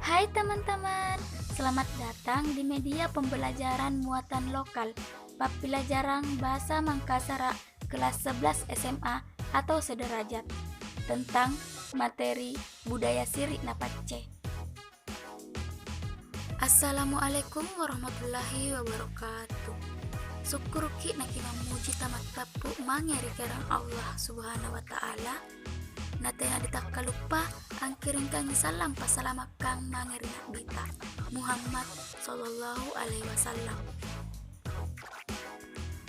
Hai teman-teman, selamat datang di media pembelajaran muatan lokal Pembelajaran Bahasa Mangkasara kelas 11 SMA atau sederajat tentang materi budaya Siri Napacce. Assalamualaikum warahmatullahi wabarakatuh. Syukurki naki memuji tamat tapu mangeri kerang Allah subhanahu wa ta'ala. Natena ditakka lupa angkiring kang salam pasalamak kang mangeri nakbita Muhammad sallallahu alaihi wasallam.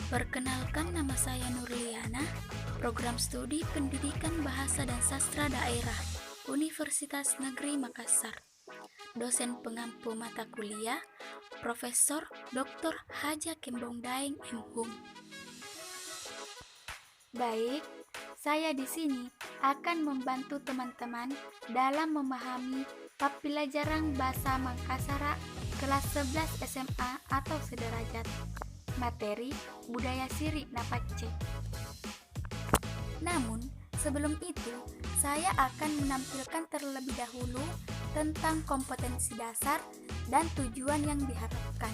Perkenalkan, nama saya Nurliana, program studi Pendidikan Bahasa dan Sastra Daerah Universitas Negeri Makassar. Dosen pengampu mata kuliah Profesor Dr. Haja Kembong Daeng M. Hum. Baik, saya di sini akan membantu teman-teman dalam memahami pembelajaran bahasa Mangkasara kelas 11 SMA atau sederajat, materi budaya Siri Napacce. Namun, sebelum itu, saya akan menampilkan terlebih dahulu tentang kompetensi dasar dan tujuan yang diharapkan.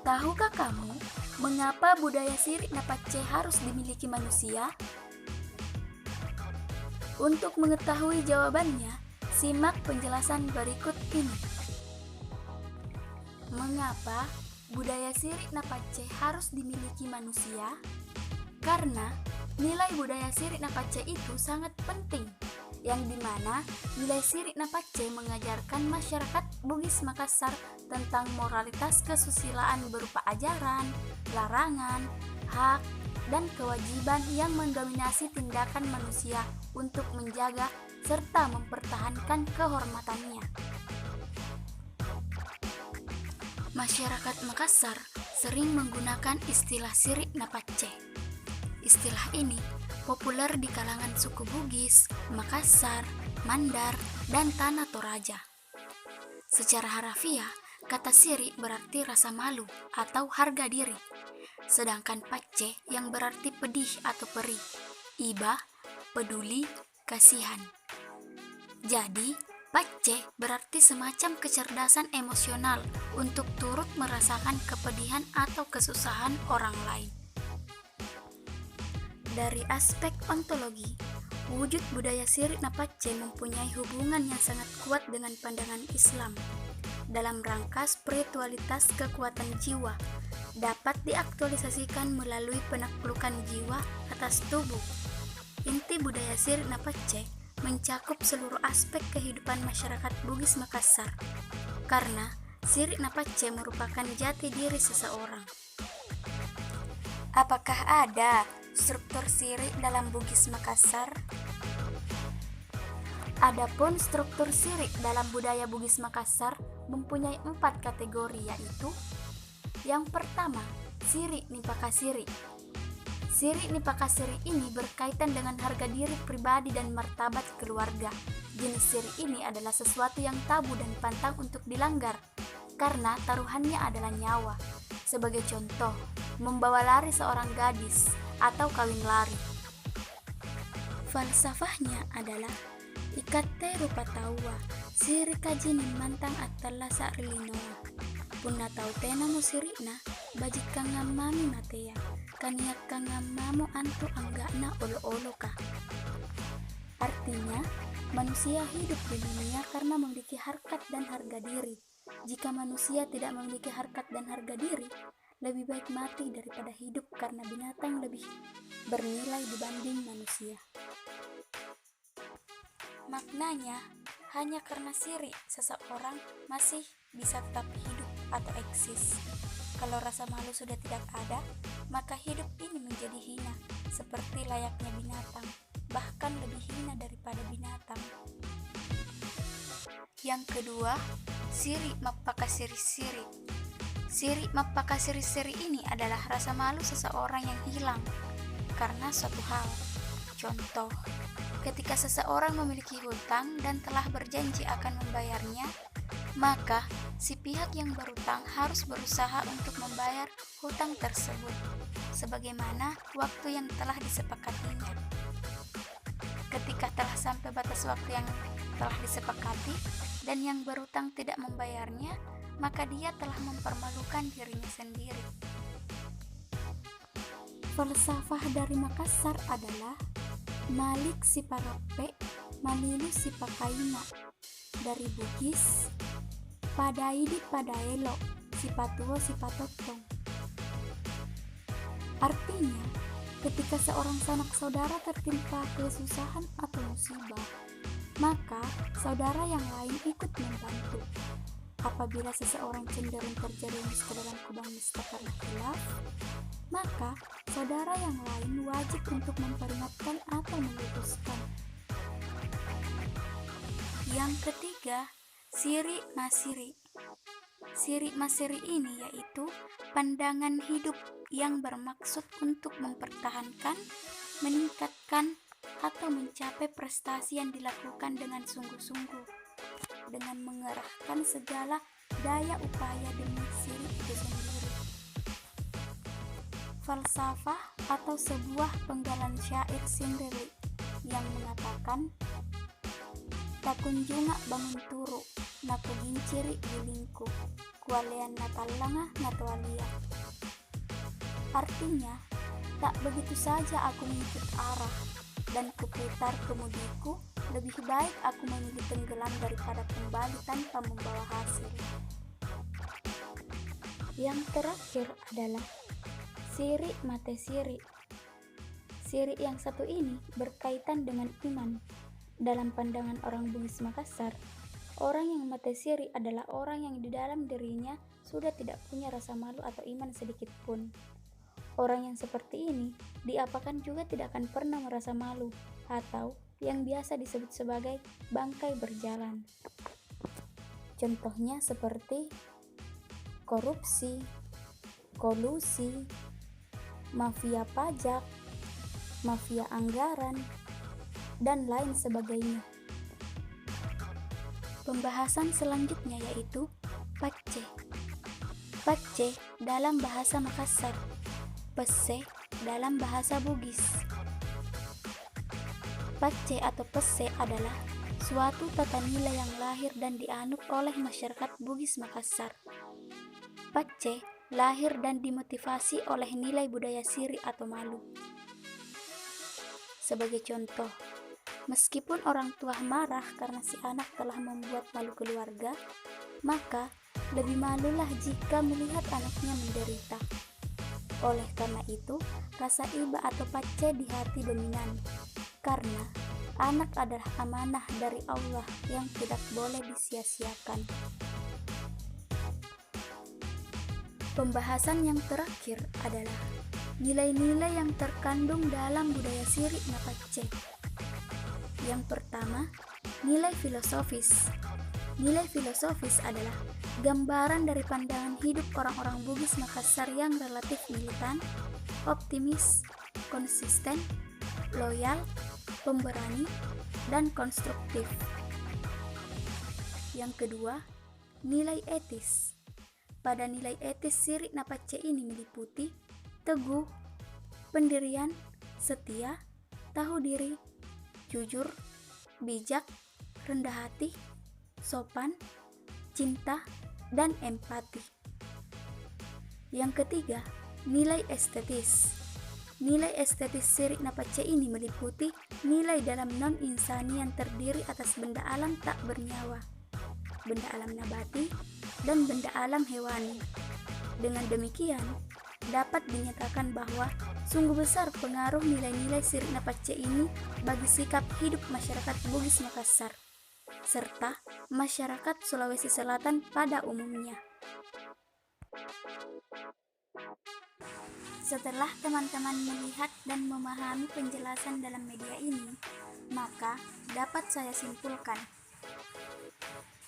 Tahukah kamu mengapa budaya Siri Napacce harus dimiliki manusia? Untuk mengetahui jawabannya, simak penjelasan berikut ini. Mengapa budaya Siri Napacce harus dimiliki manusia? Karena nilai budaya Siri Napacce itu sangat penting, yang dimana nilai Siri Napacce mengajarkan masyarakat Bugis Makassar tentang moralitas kesusilaan berupa ajaran, larangan, hak, dan kewajiban yang mendominasi tindakan manusia untuk menjaga serta mempertahankan kehormatannya. Masyarakat Makassar sering menggunakan istilah Siri Napacce. Istilah ini populer di kalangan suku Bugis, Makassar, Mandar, dan Tanah Toraja. Secara harafiah, kata Siri berarti rasa malu atau harga diri, sedangkan Pacce yang berarti pedih atau perih, iba, peduli, kasihan. Jadi, Pacce berarti semacam kecerdasan emosional untuk turut merasakan kepedihan atau kesusahan orang lain. Dari aspek ontologi, wujud budaya Siri Napacce mempunyai hubungan yang sangat kuat dengan pandangan Islam. Dalam rangka spiritualitas kekuatan jiwa dapat diaktualisasikan melalui penaklukan jiwa atas tubuh. Inti budaya Siri Napacce mencakup seluruh aspek kehidupan masyarakat Bugis Makassar, karena Siri Napacce merupakan jati diri seseorang. Apakah ada struktur Siri dalam Bugis Makassar? Adapun struktur Siri dalam budaya Bugis Makassar mempunyai 4 kategori, yaitu: yang pertama, Siri Nipakasiri. Siri Nipakasiri ini berkaitan dengan harga diri pribadi dan martabat keluarga. Jenis Siri ini adalah sesuatu yang tabu dan pantang untuk dilanggar, karena taruhannya adalah nyawa. Sebagai contoh, membawa lari seorang gadis atau kawin lari. Falsafahnya adalah ikate rupa tawa, Siri kajinin mantang atalla sa'rilinoa. Punna tau tena mo sirina, bajik kang ngamami matea, kaniak kang ngamamu antu anggakna olo-olo ka. Artinya, manusia hidup di dunia karena memiliki harkat dan harga diri. Jika manusia tidak memiliki harkat dan harga diri, lebih baik mati daripada hidup, karena binatang lebih bernilai dibanding manusia. Maknanya, hanya karena Siri seseorang masih bisa tetap hidup atau eksis. Kalau rasa malu sudah tidak ada, maka hidup ini menjadi hina, seperti layaknya binatang, bahkan lebih hina daripada binatang. Yang kedua, Siri Mapakasiri-siri. Siri Mapakasiri-siri ini adalah rasa malu seseorang yang hilang karena suatu hal. Contoh, ketika seseorang memiliki hutang dan telah berjanji akan membayarnya, maka Si pihak yang berutang harus berusaha untuk membayar hutang tersebut, sebagaimana waktu yang telah disepakatinya. Ketika telah sampai batas waktu yang telah disepakati dan yang berutang tidak membayarnya, maka dia telah mempermalukan dirinya sendiri. Falsafah dari Makassar adalah Malik si Parape, Malilu si Pakaina. Dari Bugis, Padaidi Padaelo, si Patuo si Patotong. Artinya, ketika seorang sanak saudara tertimpa kesusahan atau musibah, maka saudara yang lain ikut membantu. Apabila seseorang cenderung terjerumus ke dalam kubang nista karena khilaf, maka saudara yang lain wajib untuk memperingatkan atau meluruskan. Yang ketiga, Siri Masiri. Siri Masiri ini yaitu pandangan hidup yang bermaksud untuk mempertahankan, meningkatkan, atau mencapai prestasi yang dilakukan dengan sungguh-sungguh, dengan mengerahkan segala daya upaya demi siri itu sendiri. Falsafah atau sebuah penggalan syair Sindeli yang mengatakan, "Takunjunga bangun turu, naku ginciri gulingku, kualean natalanga natualia." Artinya, tak begitu saja aku mengikut arah dan kuputar kemudiku, lebih baik aku memilih tenggelam daripada kembali tanpa membawa hasil. Yang terakhir adalah Siri Mate Siri. Siri yang satu ini berkaitan dengan iman. Dalam pandangan orang Bugis Makassar, orang yang mate siri adalah orang yang di dalam dirinya sudah tidak punya rasa malu atau iman sedikit pun. Orang yang seperti ini diapakan juga tidak akan pernah merasa malu atau yang biasa disebut sebagai bangkai berjalan. Contohnya seperti korupsi, kolusi, mafia pajak, mafia anggaran, dan lain sebagainya. Pembahasan selanjutnya yaitu Pacce. Pacce dalam bahasa Makassar, Pesse dalam bahasa Bugis. Pacce atau Pesse adalah suatu tata nilai yang lahir dan dianut oleh masyarakat Bugis Makassar. Pacce lahir dan dimotivasi oleh nilai budaya siri atau malu. Sebagai contoh, meskipun orang tua marah karena si anak telah membuat malu keluarga, maka lebih malulah jika melihat anaknya menderita. Oleh karena itu, rasa iba atau pacce di hati dominan, karena anak adalah amanah dari Allah yang tidak boleh disia-siakan. Pembahasan yang terakhir adalah nilai-nilai yang terkandung dalam budaya siri Napacce. Yang pertama, nilai filosofis. Nilai filosofis adalah gambaran dari pandangan hidup orang-orang Bugis Makassar yang relatif militan, optimis, konsisten, loyal, pemberani, dan konstruktif. Yang kedua, nilai etis. Pada nilai etis siri Napacce ini meliputi teguh, pendirian, setia, tahu diri, jujur, bijak, rendah hati, sopan, cinta, dan empati. Yang ketiga, nilai estetis. Nilai estetis siri Napacce ini meliputi nilai dalam non-insani yang terdiri atas benda alam tak bernyawa, benda alam nabati, dan benda alam hewani. Dengan demikian, dapat dinyatakan bahwa sungguh besar pengaruh nilai-nilai siri Napacce ini bagi sikap hidup masyarakat Bugis Makassar, serta masyarakat Sulawesi Selatan pada umumnya. Setelah teman-teman melihat dan memahami penjelasan dalam media ini, maka dapat saya simpulkan,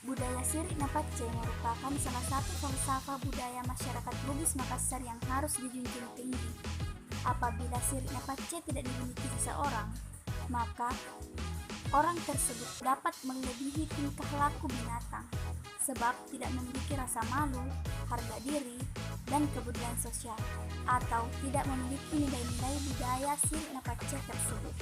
budaya siri Napacce merupakan salah satu falsafah budaya masyarakat Bugis Makassar yang harus dijunjung tinggi. Apabila siri Napacce tidak dimiliki seseorang, maka orang tersebut dapat melebihi tingkah laku binatang, sebab tidak memiliki rasa malu, harga diri, dan kepedulian sosial, atau tidak memiliki nilai-nilai budaya Sirik Napacche tersebut.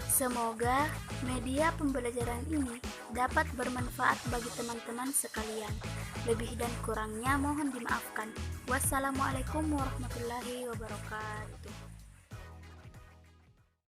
Semoga media pembelajaran ini dapat bermanfaat bagi teman-teman sekalian. Lebih dan kurangnya mohon dimaafkan. Wassalamualaikum warahmatullahi wabarakatuh.